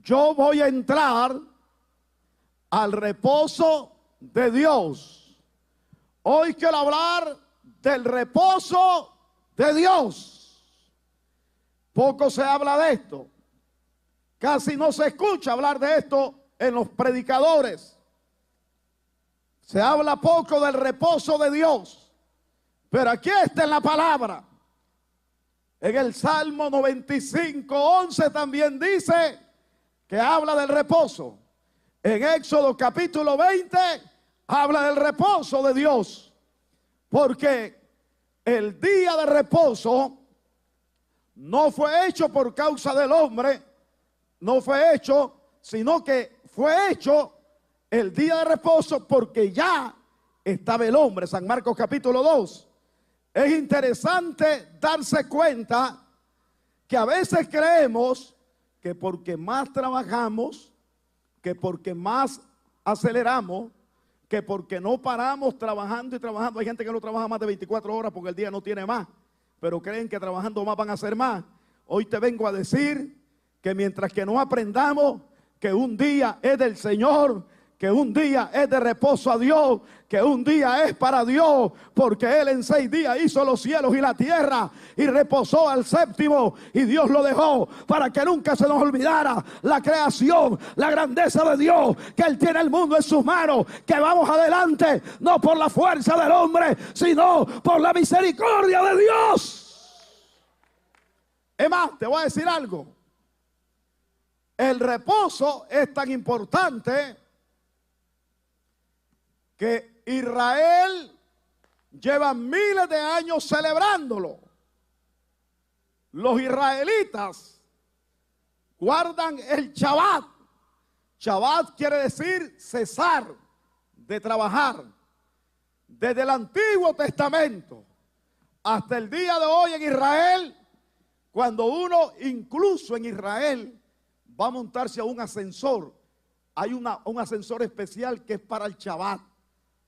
yo voy a entrar al reposo de Dios. Hoy quiero hablar del reposo de Dios. Poco se habla de esto. Casi no se escucha hablar de esto en los predicadores. Se habla poco del reposo de Dios. Pero aquí está en la palabra. En el Salmo 95:11 también dice que habla del reposo. En Éxodo capítulo 20 habla del reposo de Dios. Porque el día de reposo no fue hecho por causa del hombre, no fue hecho, sino que fue hecho el día de reposo porque ya estaba el hombre. San Marcos capítulo 2. Es interesante darse cuenta que a veces creemos que porque más trabajamos, que porque más aceleramos, que porque no paramos trabajando y trabajando. Hay gente que no trabaja más de 24 horas porque el día no tiene más, pero creen que trabajando más van a hacer más. Hoy te vengo a decir que mientras que no aprendamos que un día es del Señor, que un día es de reposo a Dios, que un día es para Dios, porque Él en 6 días hizo los cielos y la tierra y reposó al séptimo, y Dios lo dejó para que nunca se nos olvidara la creación, la grandeza de Dios, que Él tiene el mundo en sus manos, que vamos adelante no por la fuerza del hombre, sino por la misericordia de Dios. Es más, te voy a decir algo. El reposo es tan importante que Israel lleva miles de años celebrándolo. Los israelitas guardan el Shabbat. Shabbat quiere decir cesar de trabajar. Desde el Antiguo Testamento hasta el día de hoy en Israel, cuando uno incluso en Israel va a montarse a un ascensor, hay un ascensor especial que es para el Shabbat.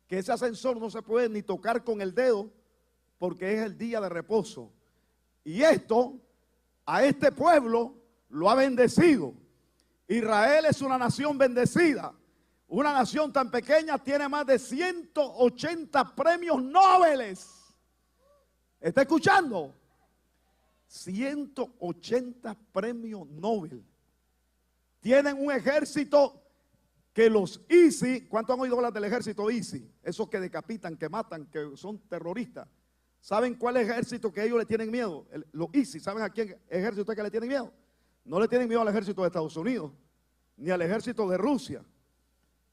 Que ese ascensor no se puede ni tocar con el dedo porque es el día de reposo. Y esto a este pueblo lo ha bendecido. Israel es una nación bendecida. Una nación tan pequeña tiene más de 180 premios Nobel. ¿Está escuchando? 180 premios Nobel. Tienen un ejército que los ISIS, ¿cuántos han oído hablar del ejército ISIS? Esos que decapitan, que matan, que son terroristas. ¿Saben cuál ejército que ellos le tienen miedo? Los ISIS, ¿saben a quién ejército es que le tienen miedo? No le tienen miedo al ejército de Estados Unidos, ni al ejército de Rusia,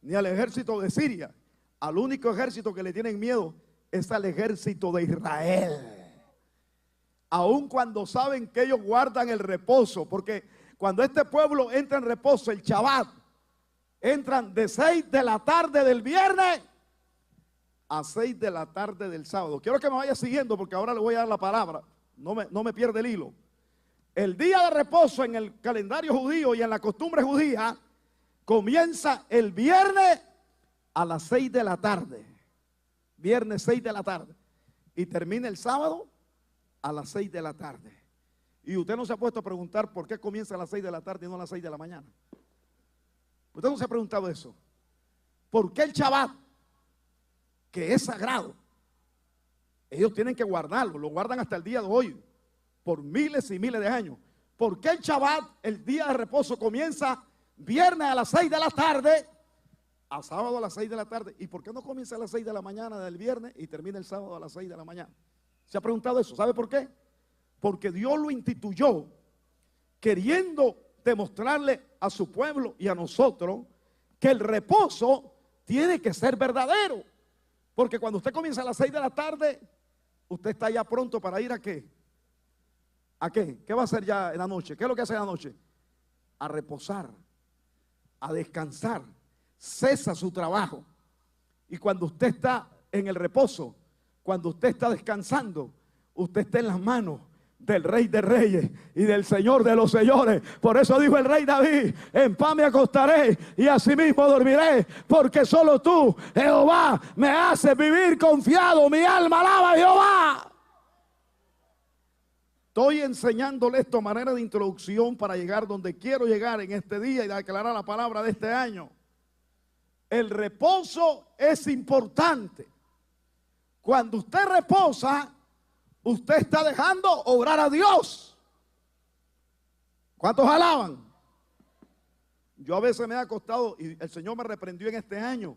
ni al ejército de Siria. Al único ejército que le tienen miedo es al ejército de Israel. Aun cuando saben que ellos guardan el reposo, porque cuando este pueblo entra en reposo, el Shabbat, entran de 6 de la tarde del viernes a 6 de la tarde del sábado. Quiero que me vaya siguiendo porque ahora le voy a dar la palabra. No me pierda el hilo. El día de reposo en el calendario judío y en la costumbre judía comienza el viernes a las 6 de la tarde. Viernes 6 de la tarde. Y termina el sábado a las 6 de la tarde. Y usted no se ha puesto a preguntar por qué comienza a las 6 de la tarde y no a las 6 de la mañana. Usted no se ha preguntado eso. ¿Por qué el Shabbat, que es sagrado, ellos tienen que guardarlo? Lo guardan hasta el día de hoy, por miles y miles de años. ¿Por qué el Shabbat, el día de reposo, comienza viernes a las 6 de la tarde, a sábado a las 6 de la tarde? ¿Y por qué no comienza a las 6 de la mañana del viernes y termina el sábado a las 6 de la mañana? ¿Se ha preguntado eso? ¿Sabe por qué? Porque Dios lo instituyó queriendo demostrarle a su pueblo y a nosotros que el reposo tiene que ser verdadero. Porque cuando usted comienza a las 6 de la tarde, usted está ya pronto para ir ¿a qué? ¿A qué? ¿Qué va a hacer ya en la noche? ¿Qué es lo que hace en la noche? A reposar, a descansar. Cesa su trabajo. Y cuando usted está en el reposo, cuando usted está descansando, usted está en las manos del Rey de Reyes y del Señor de los Señores. Por eso dijo el rey David: en paz me acostaré y asimismo dormiré, porque solo tú, Jehová, me haces vivir confiado. Mi alma alaba a Jehová. Estoy enseñándole esto a manera de introducción para llegar donde quiero llegar en este día y declarar la palabra de este año. El reposo es importante. Cuando usted reposa, usted está dejando obrar a Dios. ¿Cuántos alaban? Yo a veces me he acostado y el Señor me reprendió en este año.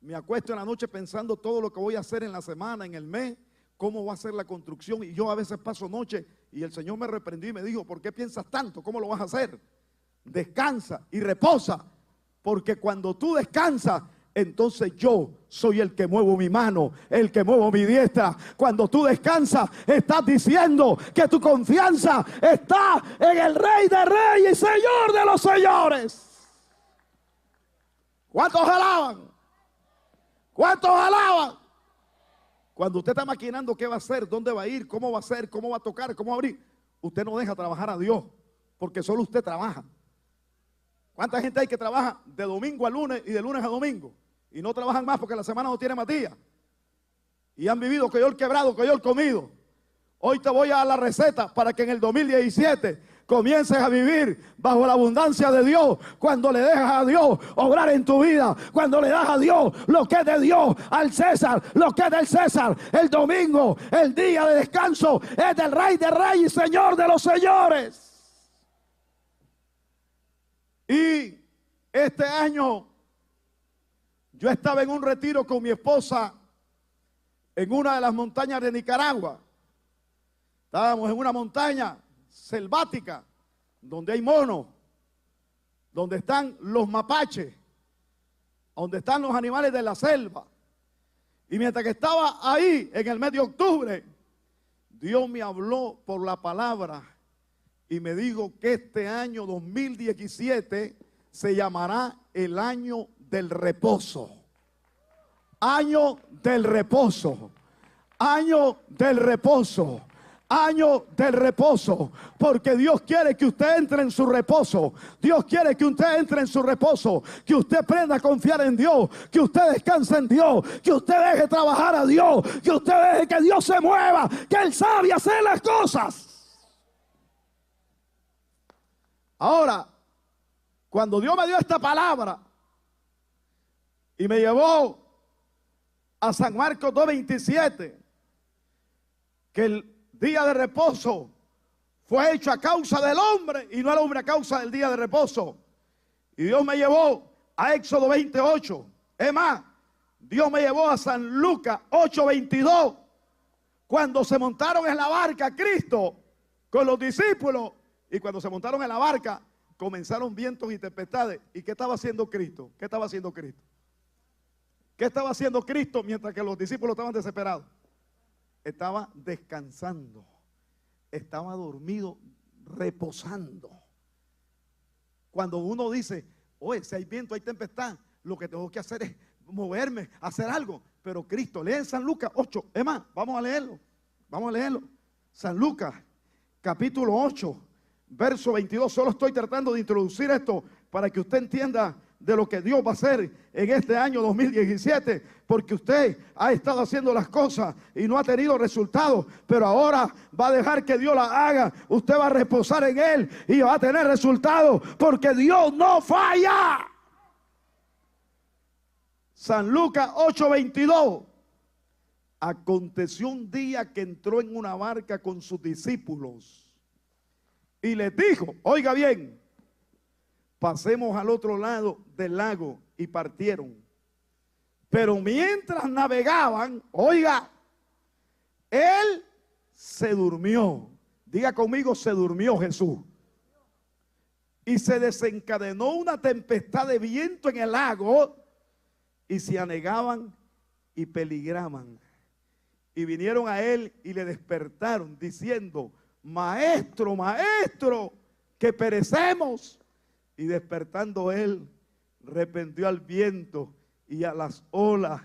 Me acuesto en la noche pensando todo lo que voy a hacer en la semana, en el mes, cómo va a ser la construcción. Y yo a veces paso noche y el Señor me reprendió y me dijo, ¿por qué piensas tanto? ¿Cómo lo vas a hacer? Descansa y reposa, porque cuando tú descansas, entonces yo soy el que muevo mi mano, el que muevo mi diestra. Cuando tú descansas, estás diciendo que tu confianza está en el Rey de Reyes y Señor de los señores. ¿Cuántos alaban? ¿Cuántos alaban? Cuando usted está maquinando qué va a hacer, dónde va a ir, cómo va a hacer, cómo va a tocar, cómo va a abrir, usted no deja trabajar a Dios, porque solo usted trabaja. ¿Cuánta gente hay que trabaja de domingo a lunes y de lunes a domingo? Y no trabajan más porque la semana no tiene más días. Y han vivido que yo el quebrado, que yo el comido. Hoy te voy a dar la receta para que en el 2017 comiences a vivir bajo la abundancia de Dios. Cuando le dejas a Dios obrar en tu vida, cuando le das a Dios lo que es de Dios, al César lo que es del César. El domingo, el día de descanso, es del Rey de Reyes y Señor de los señores. Y este año yo estaba en un retiro con mi esposa en una de las montañas de Nicaragua. Estábamos en una montaña selvática donde hay monos, donde están los mapaches, donde están los animales de la selva. Y mientras que estaba ahí en el mes de octubre, Dios me habló por la palabra y me dijo que este año 2017 se llamará el año del reposo. Año del reposo. Año del reposo. Año del reposo, porque Dios quiere que usted entre en su reposo. Dios quiere que usted entre en su reposo, que usted aprenda a confiar en Dios, que usted descanse en Dios, que usted deje trabajar a Dios, que usted deje que Dios se mueva, que Él sabe hacer las cosas. Ahora, cuando Dios me dio esta palabra y me llevó a San Marcos 2:27, que el día de reposo fue hecho a causa del hombre y no el hombre a causa del día de reposo. Y Dios me llevó a Éxodo 28. Es más, Dios me llevó a San Lucas 8:22. Cuando se montaron en la barca Cristo con los discípulos, y cuando se montaron en la barca comenzaron vientos y tempestades. ¿Y qué estaba haciendo Cristo? ¿Qué estaba haciendo Cristo? ¿Qué estaba haciendo Cristo mientras que los discípulos estaban desesperados? Estaba descansando, estaba dormido, reposando. Cuando uno dice, oye, si hay viento, hay tempestad, lo que tengo que hacer es moverme, hacer algo. Pero Cristo, leen San Lucas 8, es más, vamos a leerlo. San Lucas, capítulo 8, verso 22. Solo estoy tratando de introducir esto para que usted entienda de lo que Dios va a hacer en este año 2017, porque usted ha estado haciendo las cosas y no ha tenido resultados, pero ahora va a dejar que Dios las haga. Usted va a reposar en Él y va a tener resultados, porque Dios no falla. San Lucas 8:22. Aconteció un día que entró en una barca con sus discípulos y les dijo, oiga bien, pasemos al otro lado del lago, y partieron. Pero mientras navegaban, oiga, Él se durmió. Diga conmigo, se durmió Jesús. Y se desencadenó una tempestad de viento en el lago, y se anegaban y peligraban. Y vinieron a Él y le despertaron diciendo, Maestro, Maestro, que perecemos. Y despertando Él, reprendió al viento y a las olas,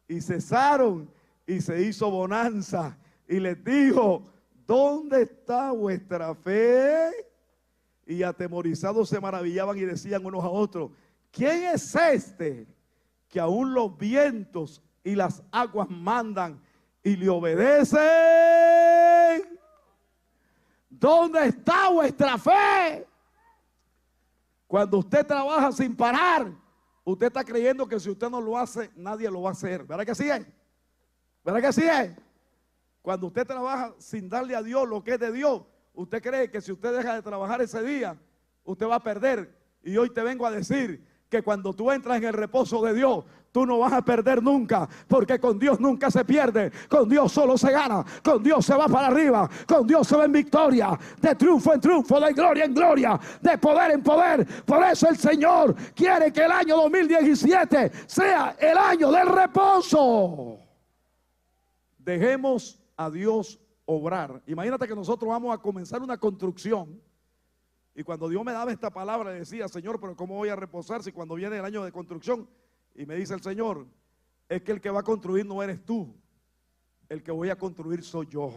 y cesaron, y se hizo bonanza. Y les dijo, ¿dónde está vuestra fe? Y atemorizados se maravillaban y decían unos a otros, ¿quién es este que aún los vientos y las aguas mandan y le obedecen? ¿Dónde está vuestra fe? Cuando usted trabaja sin parar, usted está creyendo que si usted no lo hace, nadie lo va a hacer. ¿Verdad que sí es? ¿Verdad que sí es? Cuando usted trabaja sin darle a Dios lo que es de Dios, usted cree que si usted deja de trabajar ese día, usted va a perder. Y hoy te vengo a decir que cuando tú entras en el reposo de Dios, tú no vas a perder nunca, porque con Dios nunca se pierde, con Dios solo se gana, con Dios se va para arriba, con Dios se va en victoria, de triunfo en triunfo, de gloria en gloria, de poder en poder. Por eso el Señor quiere que el año 2017 sea el año del reposo. Dejemos a Dios obrar. Imagínate que nosotros vamos a comenzar una construcción. Y cuando Dios me daba esta palabra, le decía, Señor, pero ¿cómo voy a reposar si cuando viene el año de construcción? Y me dice el Señor, es que el que va a construir no eres tú, el que voy a construir soy yo.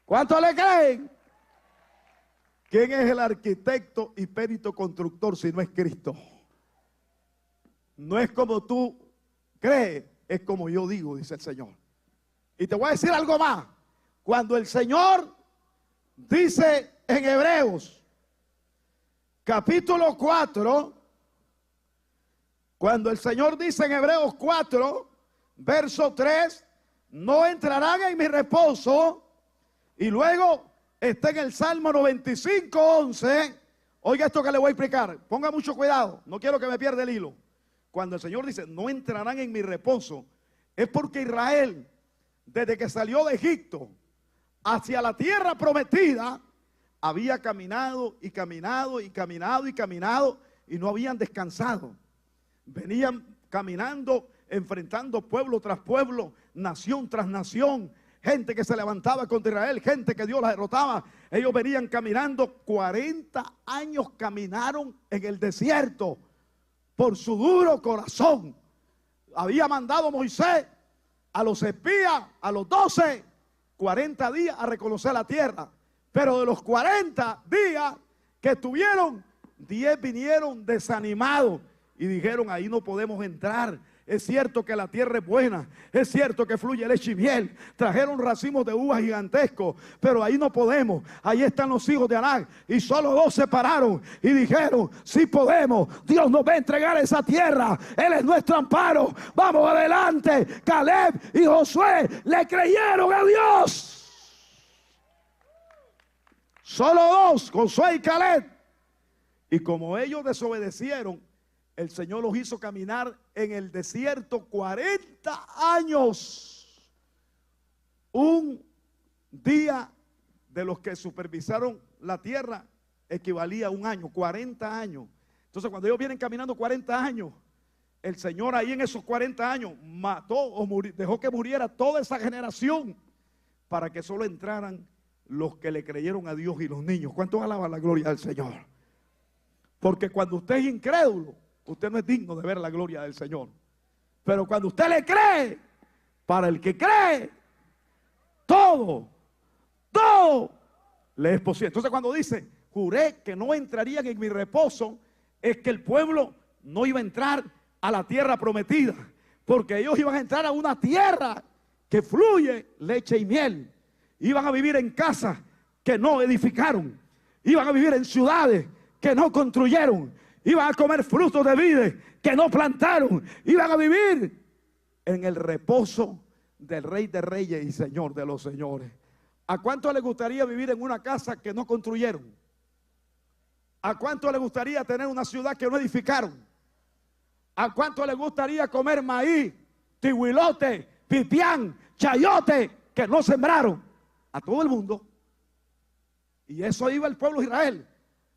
¿Cuánto le creen? ¿Quién es el arquitecto y perito constructor si no es Cristo? No es como tú crees, es como yo digo, dice el Señor. Y te voy a decir algo más. Cuando el Señor dice en Hebreos, capítulo 4, cuando el Señor dice en Hebreos 4, verso 3, no entrarán en mi reposo, y luego está en el Salmo 95, 11, oiga esto que le voy a explicar, ponga mucho cuidado, no quiero que me pierda el hilo. Cuando el Señor dice, no entrarán en mi reposo, es porque Israel, desde que salió de Egipto hacia la tierra prometida, había caminado y caminado y caminado y caminado y no habían descansado. Venían caminando, enfrentando pueblo tras pueblo, nación tras nación, gente que se levantaba contra Israel, gente que Dios la derrotaba. Ellos venían caminando, 40 años caminaron en el desierto por su duro corazón. Había mandado Moisés a los espías, a los 12, 40 días a reconocer la tierra. Pero de los 40 días que estuvieron, 10 vinieron desanimados y dijeron, ahí no podemos entrar. Es cierto que la tierra es buena, es cierto que fluye leche y miel. Trajeron racimos de uvas gigantescos, pero ahí no podemos. Ahí están los hijos de Anak. Y solo 2 se pararon y dijeron, sí podemos. Dios nos va a entregar esa tierra. Él es nuestro amparo. Vamos adelante. Caleb y Josué le creyeron a Dios. Solo 2, Josué y Caleb. Y como ellos desobedecieron, el Señor los hizo caminar en el desierto 40 años. Un día de los que supervisaron la tierra equivalía a un año, 40 años. Entonces cuando ellos vienen caminando 40 años, el Señor ahí en esos 40 años mató o dejó que muriera toda esa generación para que solo entraran los que le creyeron a Dios y los niños. ¿Cuántos alaban la gloria del Señor? Porque cuando usted es incrédulo, usted no es digno de ver la gloria del Señor. Pero cuando usted le cree, para el que cree, todo le es posible. Entonces cuando dice, juré que no entrarían en mi reposo, es que el pueblo no iba a entrar a la tierra prometida, porque ellos iban a entrar a una tierra que fluye leche y miel. Iban a vivir en casas que no edificaron, iban a vivir en ciudades que no construyeron, iban a comer frutos de vides que no plantaron, iban a vivir en el reposo del Rey de Reyes y Señor de los Señores. ¿A cuánto le gustaría vivir en una casa que no construyeron? ¿A cuánto le gustaría tener una ciudad que no edificaron? ¿A cuánto le gustaría comer maíz, tihuilote, pipián, chayote que no sembraron? A todo el mundo. Y eso iba el pueblo de Israel,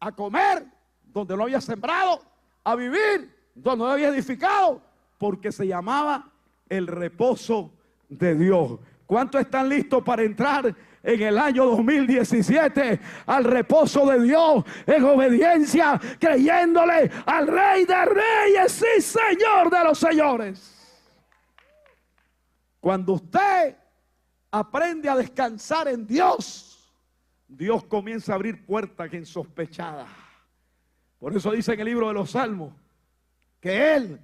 a comer donde no había sembrado, a vivir donde no había edificado, porque se llamaba el reposo de Dios. ¿Cuántos están listos para entrar en el año 2017 al reposo de Dios en obediencia, creyéndole al Rey de Reyes y Señor de los Señores? Cuando usted aprende a descansar en Dios, Dios comienza a abrir puertas insospechadas. Por eso dice en el libro de los Salmos que Él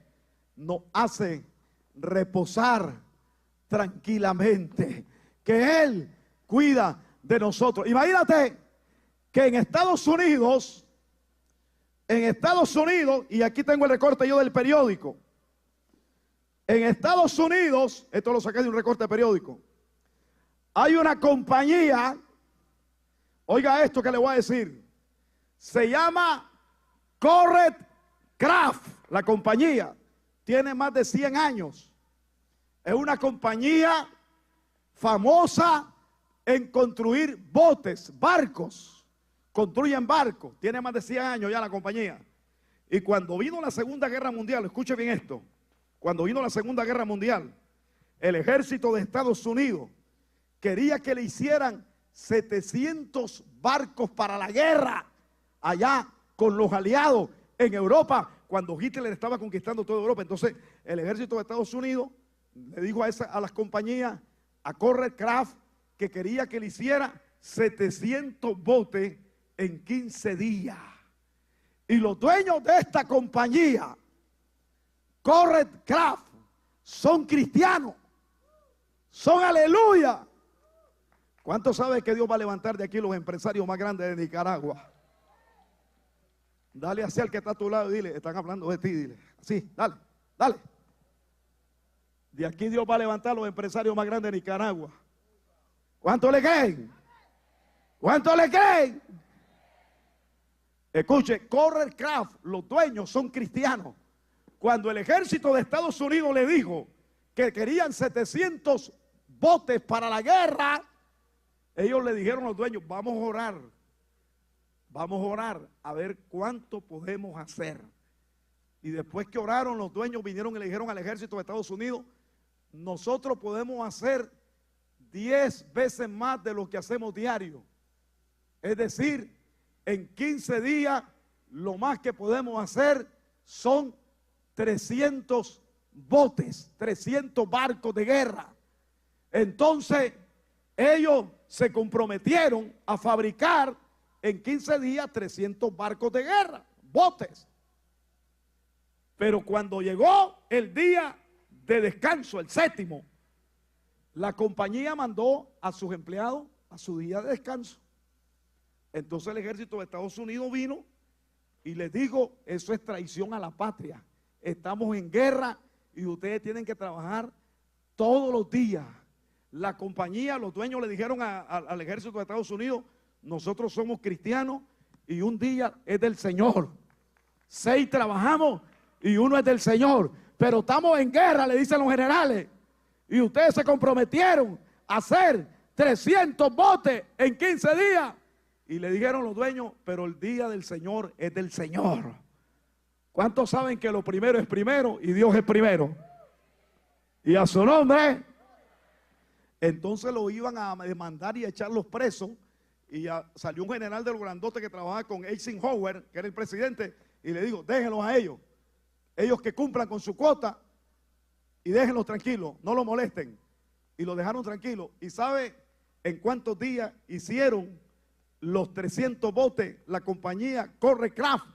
nos hace reposar tranquilamente, que Él cuida de nosotros. Imagínate que en Estados Unidos, y aquí tengo el recorte yo del periódico, en Estados Unidos, esto lo saqué de un recorte de periódico, hay una compañía, oiga esto que le voy a decir, se llama Correct Craft, la compañía, tiene más de 100 años, es una compañía famosa en construir botes, barcos, construyen barcos, tiene más de 100 años ya la compañía. Y cuando vino la Segunda Guerra Mundial, escuche bien esto, cuando vino la Segunda Guerra Mundial, el ejército de Estados Unidos quería que le hicieran 700 barcos para la guerra allá con los aliados en Europa, cuando Hitler estaba conquistando toda Europa. Entonces el ejército de Estados Unidos le dijo a las compañías, a Correct Craft, que quería que le hiciera 700 botes en 15 días. Y los dueños de esta compañía, Correct Craft, son cristianos, son aleluya. ¿Cuántos saben que Dios va a levantar de aquí los empresarios más grandes de Nicaragua? Dale hacia el que está a tu lado y dile, están hablando de ti, dile. Así, dale, dale. De aquí Dios va a levantar los empresarios más grandes de Nicaragua. ¿Cuánto le creen? ¿Cuánto le creen? Escuche, Correct Craft, los dueños son cristianos. Cuando el ejército de Estados Unidos le dijo que querían 700 botes para la guerra, ellos le dijeron a los dueños, vamos a orar a ver cuánto podemos hacer. Y después que oraron, los dueños vinieron y le dijeron al ejército de Estados Unidos, nosotros podemos hacer 10 veces más de lo que hacemos diario. Es decir, en 15 días lo más que podemos hacer son 300 botes, 300 barcos de guerra. Entonces ellos se comprometieron a fabricar en 15 días 300 barcos de guerra, botes. Pero cuando llegó el día de descanso, el séptimo, la compañía mandó a sus empleados a su día de descanso. Entonces el ejército de Estados Unidos vino y les dijo, eso es traición a la patria. Estamos en guerra y ustedes tienen que trabajar todos los días. La compañía, los dueños le dijeron al ejército de Estados Unidos, nosotros somos cristianos y un día es del Señor. 6 trabajamos y uno es del Señor. Pero estamos en guerra, le dicen los generales. Y ustedes se comprometieron a hacer 300 botes en 15 días. Y le dijeron los dueños, pero el día del Señor es del Señor. ¿Cuántos saben que lo primero es primero y Dios es primero? Y a su nombre. Entonces lo iban a demandar y a echarlos presos. Y salió un general de los grandotes que trabajaba con Eisenhower, que era el presidente, y le dijo, déjenlos a ellos. Ellos que cumplan con su cuota y déjenlos tranquilos, no los molesten. Y lo dejaron tranquilos. ¿Y sabe en cuántos días hicieron los 300 botes? La compañía Correct Craft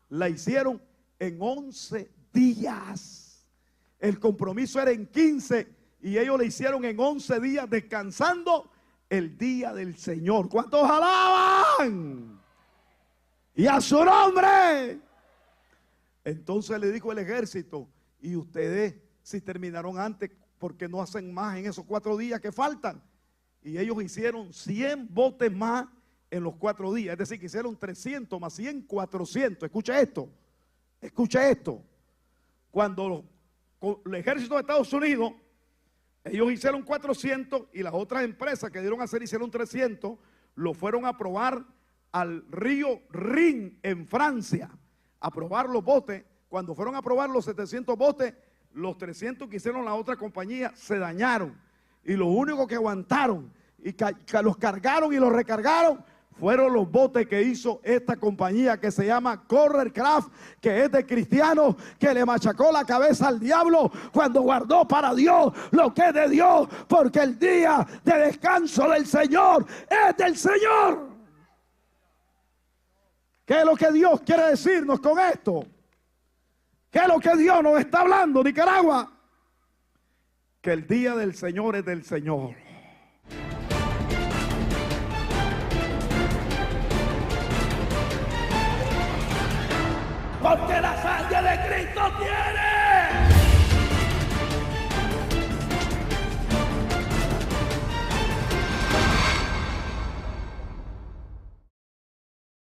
la hicieron en 11 días. El compromiso era en 15 y ellos le hicieron en 11 días, descansando el día del Señor. ¿Cuántos alaban? Y a su nombre. Entonces le dijo el ejército, y ustedes si terminaron antes, ¿por qué no hacen más en esos 4 días que faltan? Y ellos hicieron 100 botes más en los 4 días, es decir, que hicieron 300 más 100, 400. Escucha esto, escucha esto. Cuando el ejército de Estados Unidos, ellos hicieron 400 y las otras empresas que dieron a hacer hicieron 300, lo fueron a probar al río Rin en Francia, a probar los botes. Cuando fueron a probar los 700 botes, los 300 que hicieron la otra compañía se dañaron, y lo único que aguantaron y los cargaron y los recargaron fueron los botes que hizo esta compañía que se llama Correct Craft, que es de cristianos, que le machacó la cabeza al diablo cuando guardó para Dios lo que es de Dios, porque el día de descanso del Señor es del Señor. ¿Qué es lo que Dios quiere decirnos con esto? ¿Qué es lo que Dios nos está hablando, Nicaragua? Que el día del Señor es del Señor. tiene.